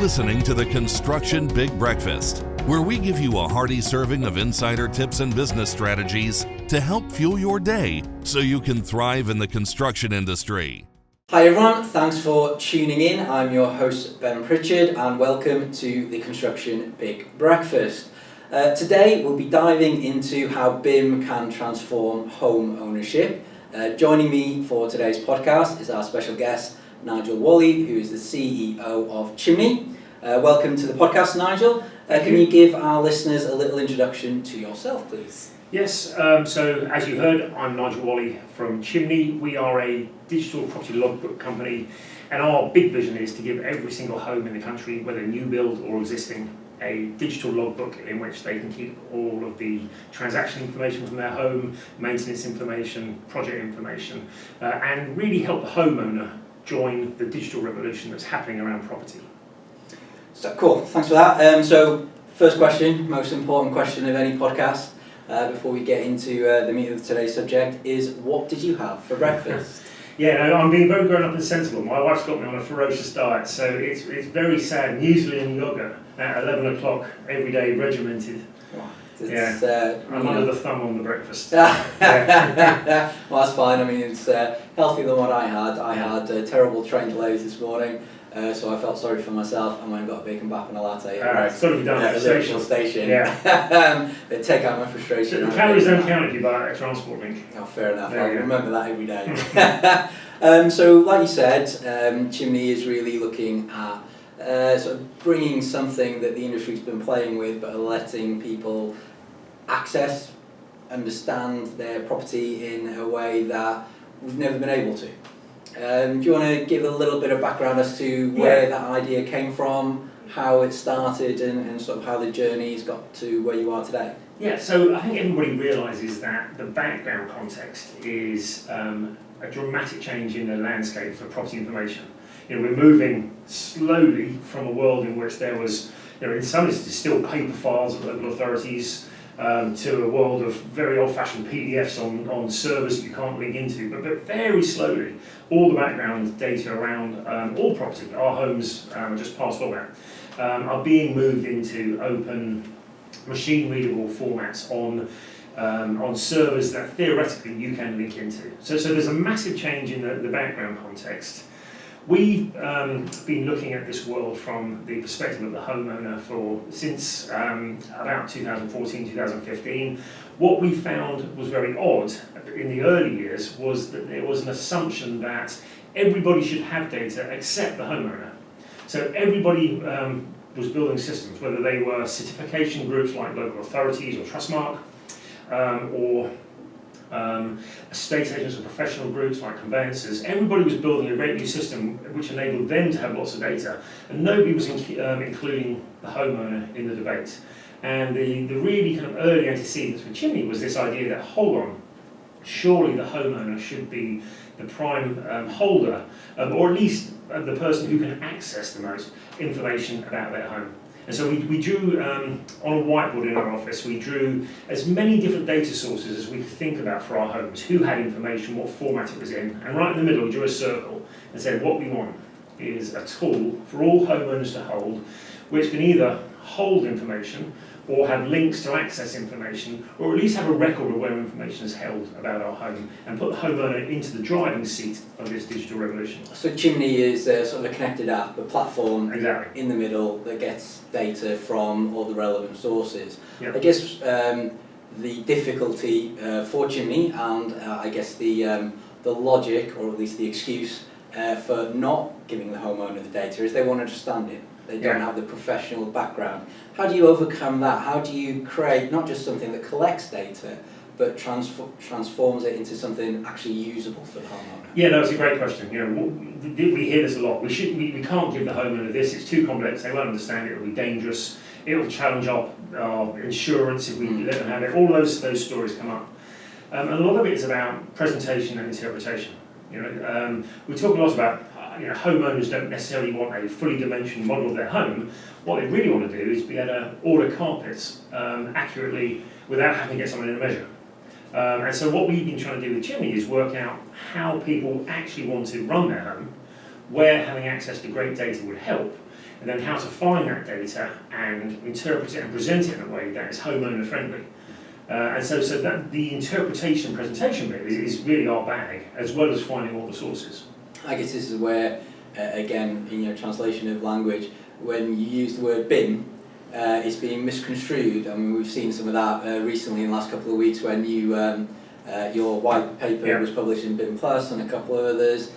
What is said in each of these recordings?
listening to the Construction Big Breakfast, where we give you a hearty serving of insider tips and business strategies to help fuel your day so you can thrive in the construction industry. Hi everyone, thanks for tuning in. I'm your host Ben Pritchard and welcome to the Construction Big Breakfast. Today we'll be diving into how BIM can transform home ownership. Joining me for today's podcast is our special guest, Nigel Walley, who is the CEO of Chimni. Welcome to the podcast, Nigel. Can you give our listeners a little introduction to yourself, please? Yes, so as you heard, I'm Nigel Walley from Chimni. We are a digital property logbook company, and our big vision is to give every single home in the country, whether new build or existing, a digital logbook in which they can keep all of the transaction information from their home, maintenance information, project information, and really help the homeowner join the digital revolution that's happening around property. So cool, thanks for that. So first question, most important question of any podcast, before we get into the meat of today's subject, is what did you have for breakfast? Yeah, no, I'm being very grown up and sensible. My wife's got me on a ferocious diet, so it's very sad. And usually in yoga at 11 o'clock every day, regimented. I'm under the thumb on the breakfast. Well, that's fine. I mean, it's healthier than what I had. I had terrible train delays this morning, so I felt sorry for myself and went and got a bacon bap and a latte. It's got to be done at the station. Yeah. They take out my frustration. The calories don't count if you buy a transport link. Oh, fair enough. I'll remember that every day. So, like you said, Chimni is really looking at sort of bringing something that the industry's been playing with, but letting people access, understand their property in a way that we've never been able to. Do you want to give a little bit of background as to where that idea came from, how it started, and sort of how the journey's got to where you are today? Yeah, so I think everybody realises that the background context is a dramatic change in the landscape for property information. You know, we're moving slowly from a world in which there was, in some instances, still paper files at local authorities, to a world of very old-fashioned PDFs on servers that you can't link into, but very slowly, all the background data around all property, our homes just past all that, are being moved into open, machine-readable formats on servers that theoretically you can link into. So there's a massive change in the background context. We've been looking at this world from the perspective of the homeowner since about 2014, 2015. What we found was very odd in the early years was that there was an assumption that everybody should have data except the homeowner. So everybody was building systems, whether they were certification groups like local authorities or Trustmark, or estate agents and professional groups like conveyancers. Everybody was building a great new system which enabled them to have lots of data, and nobody was including the homeowner in the debate. And the really kind of early antecedents for Chimni was this idea that, hold on, surely the homeowner should be the prime holder, or at least the person who can access the most information about their home. And so we drew, on a whiteboard in our office, we drew as many different data sources as we could think about for our homes, who had information, what format it was in, and right in the middle we drew a circle and said what we want is a tool for all homeowners to hold, which can either hold information or have links to access information, or at least have a record of where information is held about our home, and put the homeowner into the driving seat of this digital revolution. So Chimni is sort of a connected app, a platform Exactly. in the middle that gets data from all the relevant sources. Yep. I guess the difficulty for Chimni, and I guess the logic, or at least the excuse for not giving the homeowner the data, is they won't understand it. They don't have the professional background. How do you overcome that? How do you create not just something that collects data, but transforms it into something actually usable for the homeowner? Yeah, no, it's a great question. We hear this a lot. We can't give the homeowner this. It's too complex. They won't understand it. It'll be dangerous. It'll challenge our insurance if we let them have it. All those stories come up, and a lot of it is about presentation and interpretation. We talk a lot about. Homeowners don't necessarily want a fully dimensioned model of their home. What they really want to do is be able to order carpets accurately without having to get someone in to measure. And so what we've been trying to do with Chimni is work out how people actually want to run their home, where having access to great data would help, and then how to find that data and interpret it and present it in a way that is homeowner friendly. And so that the interpretation and presentation bit is really our bag, as well as finding all the sources. I guess this is where, again, in your translation of language, when you use the word BIM, it's being misconstrued. I mean, we've seen some of that recently in the last couple of weeks when your white paper was published in BIM Plus and a couple of others.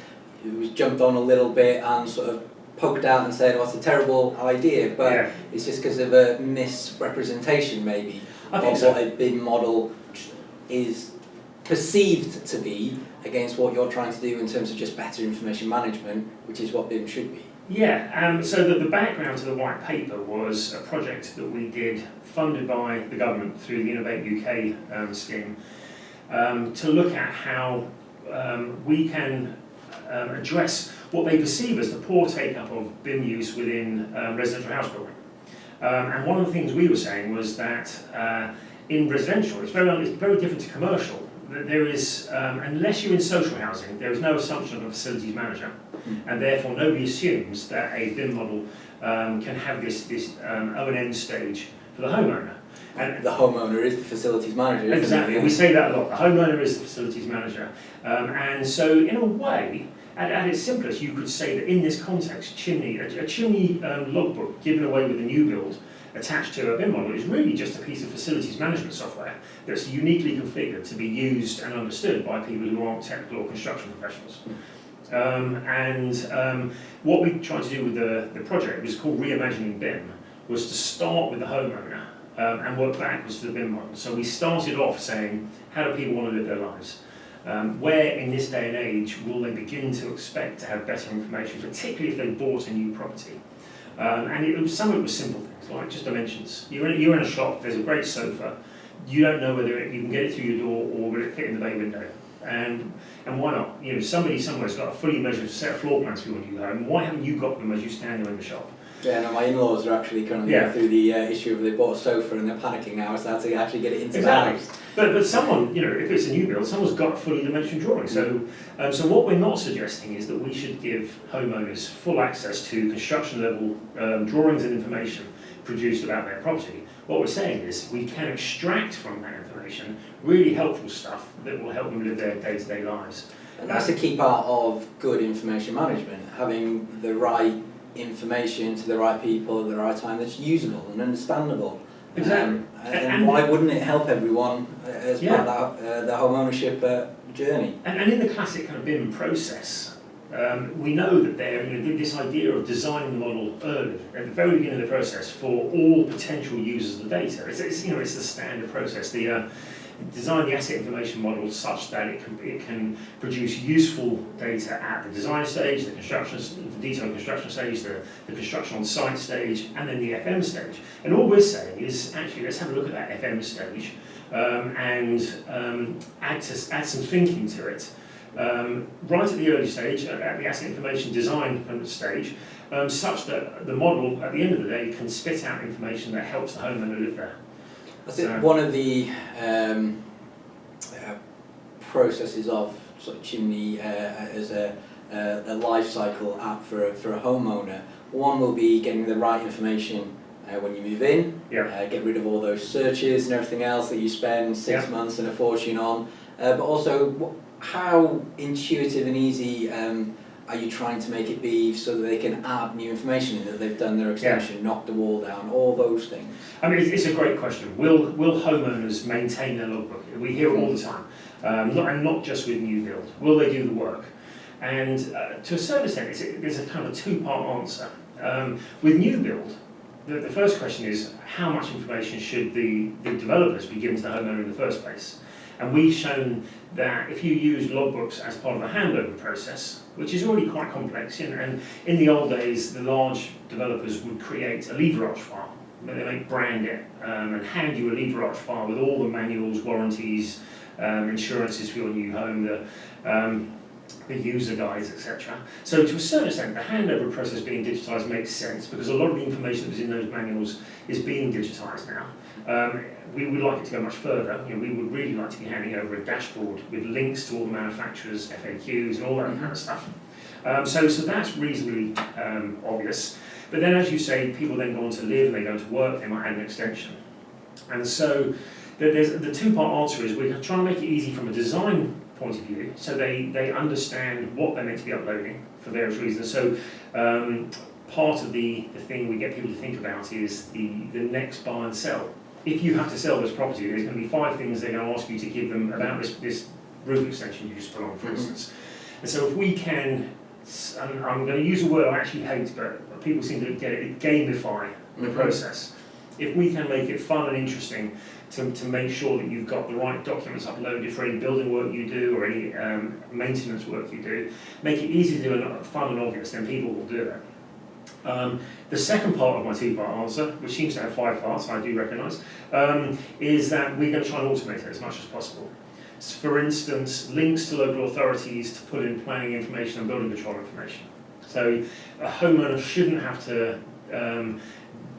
It was jumped on a little bit and sort of poked out and said, "Oh, it's a terrible idea," but it's just because of a misrepresentation, maybe, of what a BIM model is perceived to be against what you're trying to do in terms of just better information management, which is what BIM should be. Yeah, so the background to the white paper was a project that we did, funded by the government through the InnovateUK scheme, to look at how we can address what they perceive as the poor take-up of BIM use within residential house building. And one of the things we were saying was that in residential, it's very different to commercial. There is, unless you're in social housing, there is no assumption of a facilities manager, and therefore nobody assumes that a BIM model can have this O&M stage for the homeowner. And the homeowner is the facilities manager, exactly, we say that a lot. The homeowner is the facilities manager. And so in a way, at its simplest, you could say that in this context, a chimney logbook given away with a new build attached to a BIM model is really just a piece of facilities management software that's uniquely configured to be used and understood by people who aren't technical or construction professionals. What we tried to do with the project was called Reimagining BIM, was to start with the homeowner and work backwards to the BIM model. So we started off saying, how do people want to live their lives? Where in this day and age will they begin to expect to have better information, particularly if they bought a new property? And some of it was simple things, like just dimensions. You're in a shop, there's a great sofa, you don't know whether you can get it through your door or will it fit in the bay window. And why not? You know, somebody somewhere's got a fully measured set of floor plans for your new home. Why haven't you got them as you stand there in the shop? Yeah, no, my in-laws are actually currently going through the issue of they bought a sofa and they're panicking now as to how to actually get it into the house. But someone, if it's a new build, someone's got a fully dimensioned drawing. So what we're not suggesting is that we should give homeowners full access to construction level drawings and information produced about their property. What we're saying is we can extract from that information really helpful stuff that will help them live their day-to-day lives. And that's a key part of good information management, having the right information to the right people at the right time that's usable and understandable. Exactly. And why wouldn't it help everyone as part of the home ownership journey? And in the classic kind of BIM process, we know that this idea of designing the model early, at the very beginning of the process, for all potential users of the data. It's the standard process. Design the asset information model such that it can produce useful data at the design stage, the detailed construction stage, the construction on site stage, and then the FM stage. And all we're saying is, actually, let's have a look at that FM stage and add some thinking to it. Right at the early stage, at the asset information design stage, such that the model, at the end of the day, can spit out information that helps the homeowner live there. I think one of the processes of sort of Chimni as a life cycle app for a homeowner, one will be getting the right information when you move in, get rid of all those searches and everything else that you spend 6 months and a fortune on, but also how intuitive and easy are you trying to make it be so that they can add new information in, that they've done their extension, knocked the wall down, all those things? I mean, it's a great question. Will homeowners maintain their logbook? We hear it all the time, and not just with new build. Will they do the work? And to a certain extent, there's a kind of a two-part answer. With new build, the first question is, how much information should the developers be given to the homeowner in the first place? And we've shown that if you use logbooks as part of the handover process, which is already quite complex, and in the old days, the large developers would create a lever arch file, but they might brand it and hand you a lever arch file with all the manuals, warranties, insurances for your new home, the user guides, etc. So to a certain extent, the handover process being digitised makes sense because a lot of the information that was in those manuals is being digitised now. We would like it to go much further. We would really like to be handing over a dashboard with links to all the manufacturers, FAQs, and all that kind of stuff. So that's reasonably obvious. But then, as you say, people then go on to live, they go to work, they might add an extension. And so the two-part answer is we're trying to make it easy from a design point of view, so they understand what they're meant to be uploading for various reasons. So part of the thing we get people to think about is the next buy and sell. If you have to sell this property, there's going to be 5 things they're going to ask you to give them about this roof extension you just put on, for instance. And so if we can, and I'm going to use a word I actually hate, but people seem to get it, gamify the process. If we can make it fun and interesting to make sure that you've got the right documents uploaded for any building work you do or any maintenance work you do, make it easy to do and fun and obvious, then people will do it. The second part of my 2-part answer, which seems to have 5 parts, I do recognise, is that we're going to try and automate it as much as possible. So for instance, links to local authorities to put in planning information and building control information. So a homeowner shouldn't have to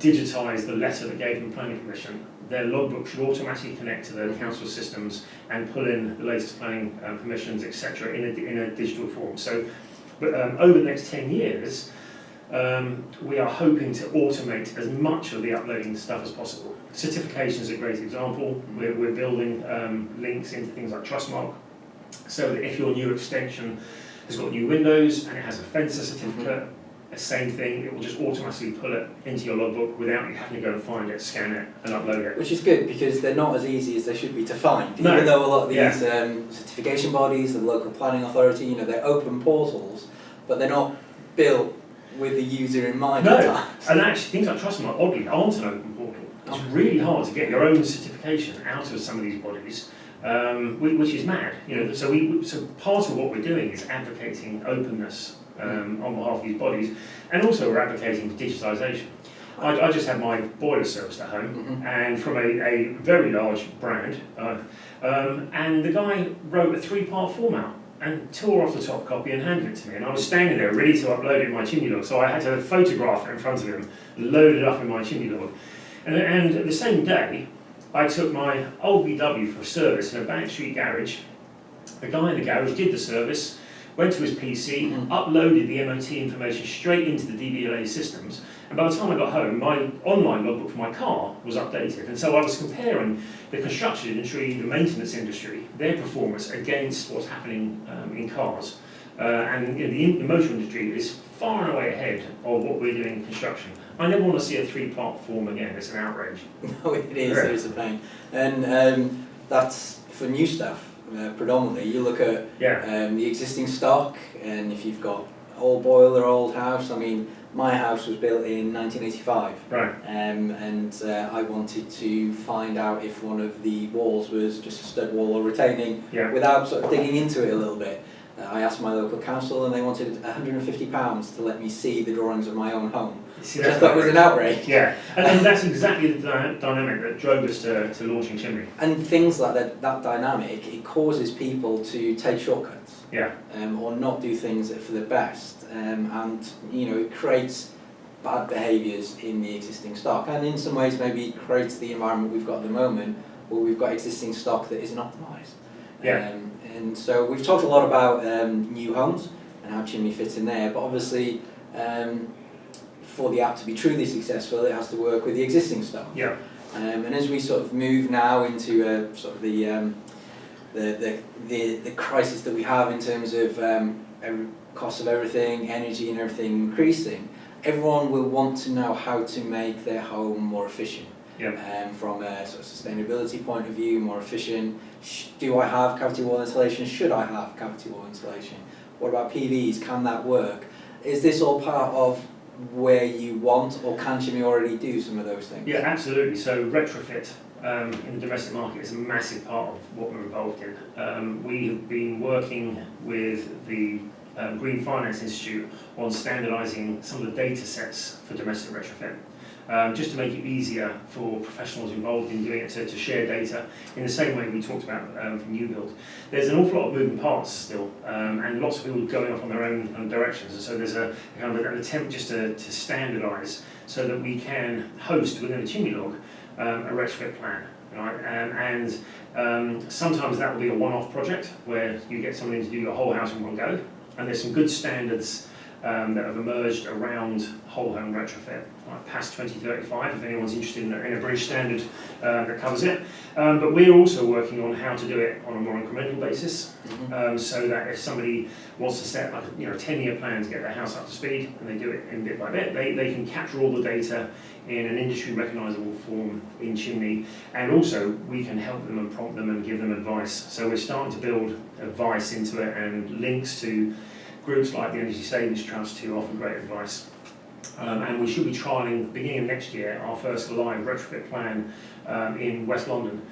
digitise the letter that gave them planning permission. Their logbook should automatically connect to the council systems and pull in the latest planning permissions, etc., in a digital form. So, but over the next 10 years, we are hoping to automate as much of the uploading stuff as possible. Certification is a great example. We're building links into things like Trustmark, so that if your new extension has got new windows and it has a fencer certificate, the same thing, it will just automatically pull it into your logbook without you having to go and find it, scan it and upload it. Which is good, because they're not as easy as they should be to find. No. Even though a lot of these certification bodies, the local planning authority, they're open portals, but they're not built with the user in mind. No, and actually things like Trustmark, oddly, aren't an open portal. It's really hard to get your own certification out of some of these bodies, which is mad. So part of what we're doing is advocating openness on behalf of these bodies, and also we're advocating for digitisation. I just had my boiler serviced at home, and from a very large brand, and the guy wrote a 3-part form out and tore off the top copy and handed it to me, and I was standing there ready to upload it in my chimney log, so I had to photograph it in front of him, load it up in my chimney log, and the same day I took my old VW for a service in a back street garage. The guy in the garage did the service, went to his PC, uploaded the MOT information straight into the DVLA systems, and by the time I got home, my online logbook for my car was updated. And so I was comparing the construction industry, the maintenance industry, their performance against what's happening in cars. And the motor industry is far and away ahead of what we're doing in construction. I never want to see a 3-part form again. It's an outrage. No, it is. It is a pain. And that's for new stuff. Predominantly, you look at the existing stock, and if you've got old boiler, old house. I mean, my house was built in 1985, right? And I wanted to find out if one of the walls was just a stud wall or retaining, without sort of digging into it a little bit. I asked my local council, and they wanted £150 to let me see the drawings of my own home. See, which I thought was an outrage. Yeah, and that's exactly the dynamic that drove us to launching Chimni. And things like that dynamic, it causes people to take shortcuts. Yeah. Or not do things for the best. And, it creates bad behaviours in the existing stock. And in some ways, maybe it creates the environment we've got at the moment, where we've got existing stock that isn't optimised. Yeah. And so we've talked a lot about new homes and how Chimni fits in there, but obviously, for the app to be truly successful, it has to work with the existing stock. Yeah. And as we sort of move now into sort of the crisis that we have in terms of cost of everything, energy and everything increasing, everyone will want to know how to make their home more efficient. Yeah. From a sort of sustainability point of view, more efficient. Do I have cavity wall insulation? Should I have cavity wall insulation? What about PVs? Can that work? Is this all part of where you want, or can Chimni already do some of those things? Yeah, absolutely. So retrofit in the domestic market is a massive part of what we're involved in. We have been working with the Green Finance Institute on standardising some of the data sets for domestic retrofit. Just to make it easier for professionals involved in doing it to share data in the same way we talked about for new build. There's an awful lot of moving parts still, and lots of people going off on their own directions, and so there's a kind of an attempt just to standardise so that we can host within a Chimni log a retrofit plan. Right? And sometimes that will be a one-off project where you get someone in to do your whole house in one go, and there's some good standards that have emerged around whole home retrofit, like past 2035, if anyone's interested in a British standard that covers it. But we're also working on how to do it on a more incremental basis, so that if somebody wants to set like a 10-year plan to get their house up to speed, and they do it in bit by bit, they can capture all the data in an industry recognisable form in Chimni, and also we can help them and prompt them and give them advice. So we're starting to build advice into it and links to groups like the Energy Savings Trust who offer great advice. And we should be trialling, beginning of next year, our first live retrofit plan in West London,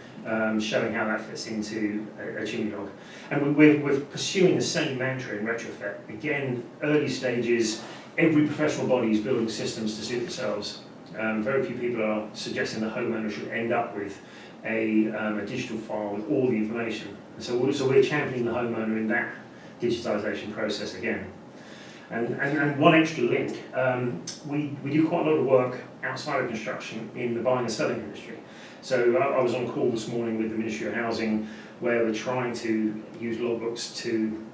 showing how that fits into a chimney log. And we're pursuing the same mantra in retrofit. Again, early stages, every professional body is building systems to suit themselves. Very few people are suggesting the homeowner should end up with a digital file with all the information. And so we're championing the homeowner in that digitisation process again. And one extra link, we do quite a lot of work outside of construction in the buying and selling industry. So I was on a call this morning with the Ministry of Housing where we're trying to use logbooks to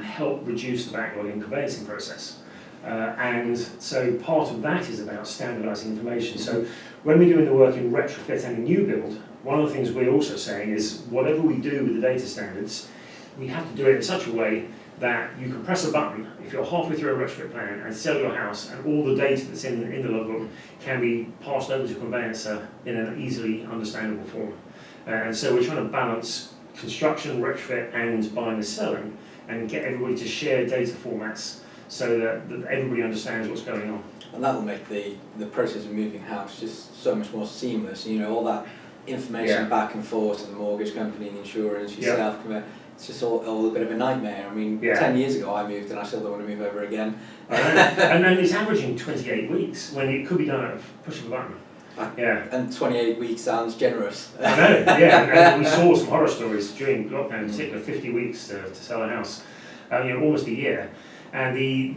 help reduce the backlog in the conveyancing process. And so part of that is about standardising information. So when we're doing the work in retrofit and in new build, one of the things we're also saying is whatever we do with the data standards, we have to do it in such a way that you can press a button if you're halfway through a retrofit plan and sell your house, and all the data that's in the logbook can be passed over to a conveyancer in an easily understandable form. And so we're trying to balance construction, retrofit and buying and selling, and get everybody to share data formats so that everybody understands what's going on. And that will make the process of moving house just so much more seamless. All that information back and forth to the mortgage company, the insurance, yourself, it's just all a bit of a nightmare. I mean, 10 years ago I moved and I still don't want to move over again. And then it's averaging 28 weeks when it could be done at a push of a button. And 28 weeks sounds generous. I know, and we saw some horror stories during lockdown, in particular 50 weeks to sell a house, almost a year. And the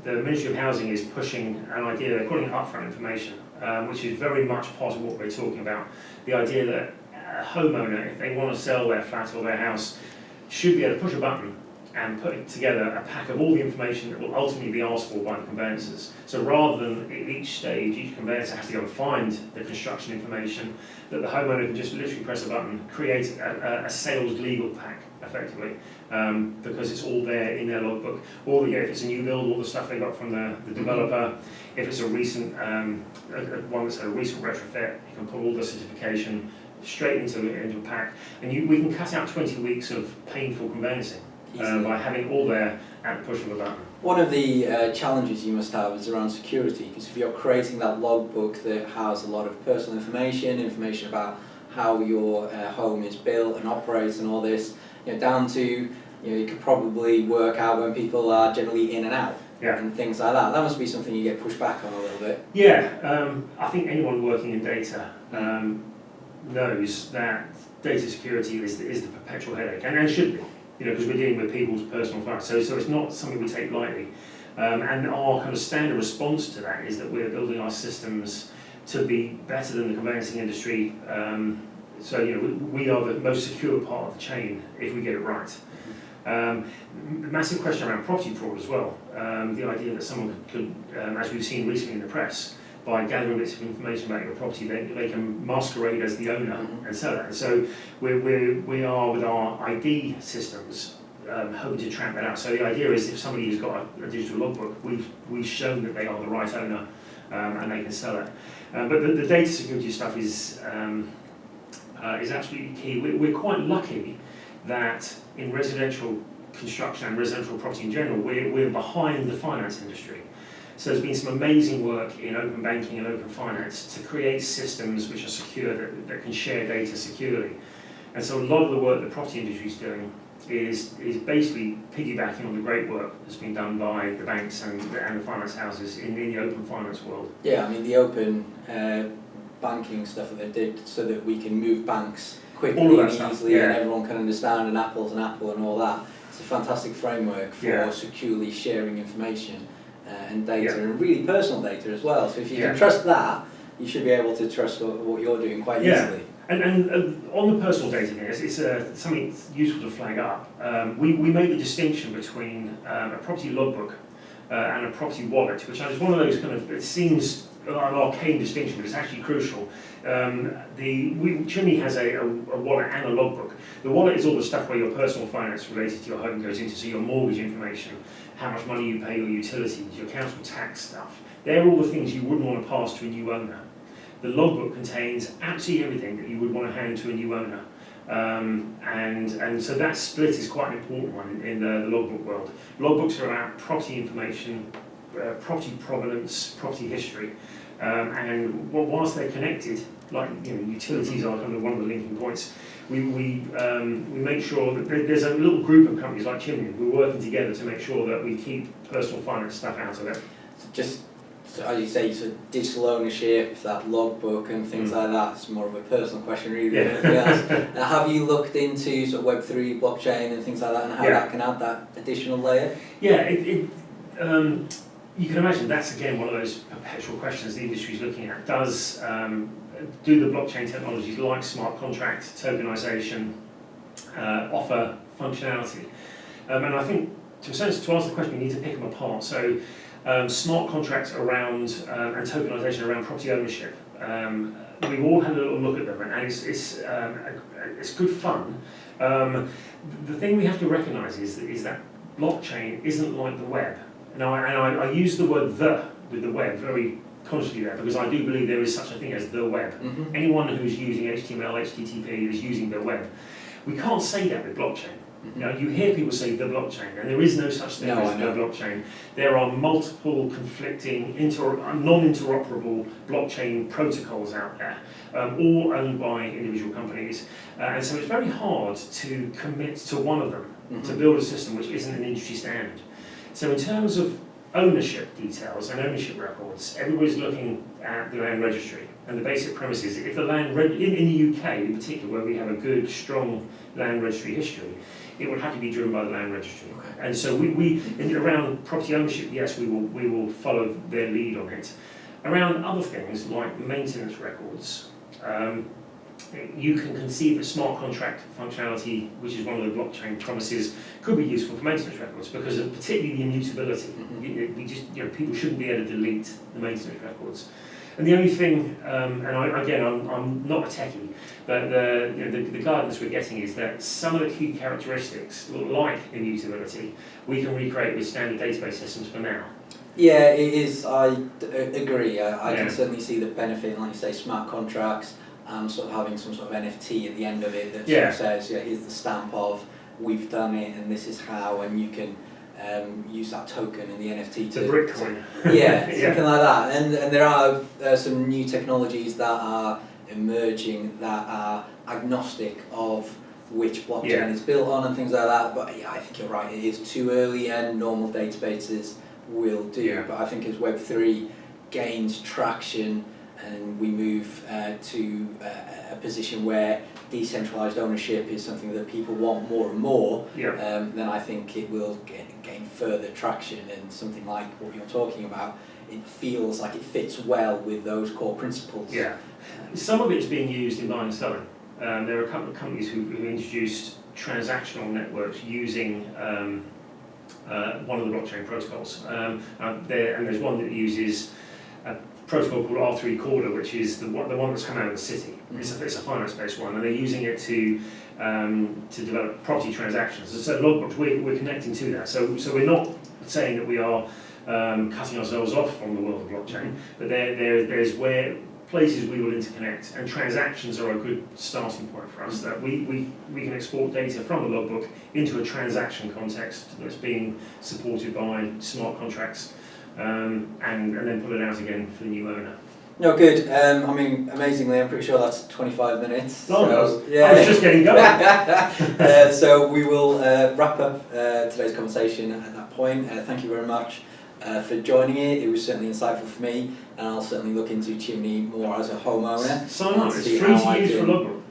Ministry of Housing is pushing an idea, they're calling it upfront information, which is very much part of what we're talking about. The idea that a homeowner, if they want to sell their flat or their house, should be able to push a button and put together a pack of all the information that will ultimately be asked for by the conveyancers. So rather than at each stage, each conveyancer has to go and find the construction information, that the homeowner can just literally press a button, create a sales legal pack, effectively, because it's all there in their logbook. Or if it's a new build, all the stuff they got from the developer. If it's a recent one that's a recent retrofit, you can put all the certification straight into a pack, and we can cut out 20 weeks of painful conveyancing by having all there at the push of a button. One of the challenges you must have is around security, because if you're creating that logbook that has a lot of personal information about how your home is built and operates and all this, down to you could probably work out when people are generally in and out and things like that. That must be something you get pushed back on a little bit. I think anyone working in data knows that data security is the perpetual headache, and should be, because we're dealing with people's personal facts. So it's not something we take lightly. And our kind of standard response to that is that we're building our systems to be better than the conveyancing industry. So we are the most secure part of the chain if we get it right. Massive question around property fraud as well. The idea that someone could, as we've seen recently in the press, by gathering bits of information about your property, they can masquerade as the owner and sell it. And so we are with our ID systems hoping to track that out. So the idea is if somebody has got a digital logbook, we've shown that they are the right owner and they can sell it. But the data security stuff is absolutely key. We're quite lucky that in residential construction and residential property in general, we're behind the finance industry. So there's been some amazing work in open banking and open finance to create systems which are secure, that can share data securely. And so a lot of the work the property industry is doing is basically piggybacking on the great work that's been done by the banks and the finance houses in the open finance world. Yeah, I mean the open banking stuff that they did so that we can move banks quickly and easily and everyone can understand an apple's an apple and all that. It's a fantastic framework for securely sharing information and data and really personal data as well. So if you can trust that, you should be able to trust what you're doing quite easily. And on the personal data thing, it's something useful to flag up. We made the distinction between a property logbook, and a property wallet, which is one of those kind of, it seems an arcane distinction, but it's actually crucial. Chimni has a wallet and a logbook. The wallet is all the stuff where your personal finance related to your home goes into, so your mortgage information, how much money you pay, your utilities, your council tax stuff. They're all the things you wouldn't want to pass to a new owner. The logbook contains absolutely everything that you would want to hand to a new owner. And so that split is quite an important one in the logbook world. Logbooks are about property information, property provenance, property history, and whilst they're connected, like utilities are kind of one of the linking points. We make sure that there's a little group of companies like Chimni. We're working together to make sure that we keep personal finance stuff out of it. Just so as you say, so digital ownership, that logbook and things like that. It's more of a personal question, really, than anything else. Have you looked into sort of Web3, blockchain, and things like that, and how that can add that additional layer? Yeah, you can imagine that's again one of those perpetual questions the industry is looking at. Do the blockchain technologies like smart contract, tokenization, offer functionality? And I think to answer the question, you need to pick them apart. So smart contracts around and tokenization around property ownership. We've all had a little look at them, and it's good fun. The thing we have to recognise is that blockchain isn't like the web. Now, I use the word "the" with the web very consciously there, because I do believe there is such a thing as the web. Mm-hmm. Anyone who's using HTML, HTTP is using the web. We can't say that with blockchain. You hear people say the blockchain, and there is no such thing as the blockchain. There are multiple conflicting, non-interoperable blockchain protocols out there, all owned by individual companies. And so it's very hard to commit to one of them, to build a system which isn't an industry standard. So in terms of ownership details and ownership records, everybody's looking at the land registry. And the basic premise is, if the land in the UK in particular, where we have a good, strong land registry history, it would have to be driven by the land registry. Okay. And so around property ownership, yes, we will follow their lead on it. Around other things like maintenance records, you can conceive that smart contract functionality, which is one of the blockchain promises, could be useful for maintenance records because of particularly the immutability. People shouldn't be able to delete the maintenance records. And the only thing, I'm not a techie, but the guidance we're getting is that some of the key characteristics, like immutability, we can recreate with standard database systems for now. Yeah, it is. I agree. I can certainly see the benefit, like you say, smart contracts, sort of having some sort of NFT at the end of it that sort of says, here's the stamp of we've done it and this is how, and you can use that token in the NFT to Bitcoin. Something like that. And there are some new technologies that are emerging that are agnostic of which blockchain it's built on and things like that. But I think you're right, it is too early and normal databases will do. Yeah. But I think as Web3 gains traction and we move to a position where decentralised ownership is something that people want more and more, then I think it will gain further traction, and something like what you're talking about, it feels like it fits well with those core principles. Yeah, some of it's being used in buying and selling. There are a couple of companies who introduced transactional networks using one of the blockchain protocols. And there's one that uses a protocol called R3 Corda, which is the one that's come out of the city. It's a finance-based one, and they're using it to develop property transactions. So logbooks, we're connecting to that. So we're not saying that we are cutting ourselves off from the world of blockchain, but there's places we will interconnect, and transactions are a good starting point for us. That we can export data from the logbook into a transaction context that's being supported by smart contracts, and then pull it out again for the new owner. No, good. Amazingly, I'm pretty sure that's 25 minutes. Oh, so, I was just getting going. So we will wrap up today's conversation at that point. Thank you very much for joining it. It was certainly insightful for me, and I'll certainly look into Chimni more as a homeowner. Sign up, it's free to use for logbook.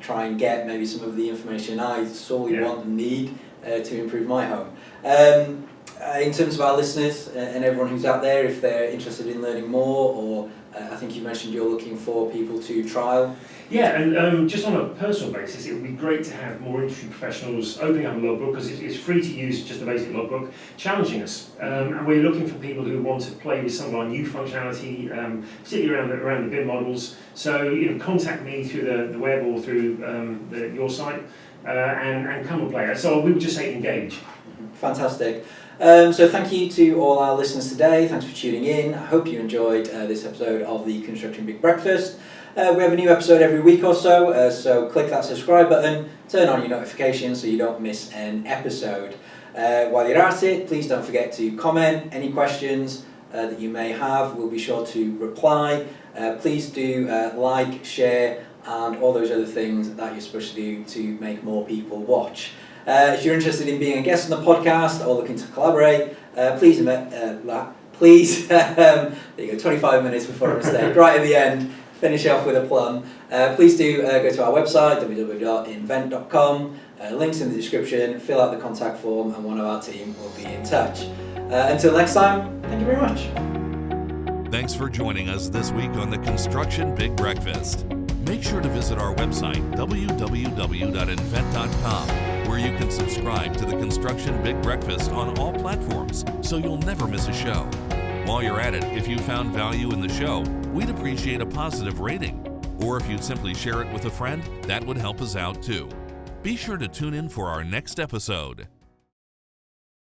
Try and get maybe some of the information I solely want and need to improve my home. In terms of our listeners and everyone who's out there, if they're interested in learning more, or I think you mentioned you're looking for people to trial. Yeah, and just on a personal basis, it would be great to have more industry professionals opening up a logbook, because it's free to use, just a basic logbook, challenging us. And we're looking for people who want to play with some of our new functionality, particularly around the BIM models. So contact me through the web or through your site, and come and play. So we would just say engage. Fantastic. So thank you to all our listeners today. Thanks for tuning in. I hope you enjoyed this episode of the Construction Big Breakfast. We have a new episode every week or so, so click that subscribe button, turn on your notifications so you don't miss an episode. While you're at it, please don't forget to comment. Any questions that you may have, we'll be sure to reply. Please do like, share, and all those other things that you're supposed to do to make more people watch. If you're interested in being a guest on the podcast or looking to collaborate, please, there you go, 25 minutes before a mistake, right at the end, finish off with a plum. Please do go to our website, www.inventt.com, links in the description, fill out the contact form, and one of our team will be in touch. Until next time, thank you very much. Thanks for joining us this week on the Construction Big Breakfast. Make sure to visit our website, www.inventt.com, where you can subscribe to the Construction Big Breakfast on all platforms, so you'll never miss a show. While you're at it, if you found value in the show, we'd appreciate a positive rating. Or if you'd simply share it with a friend, that would help us out too. Be sure to tune in for our next episode.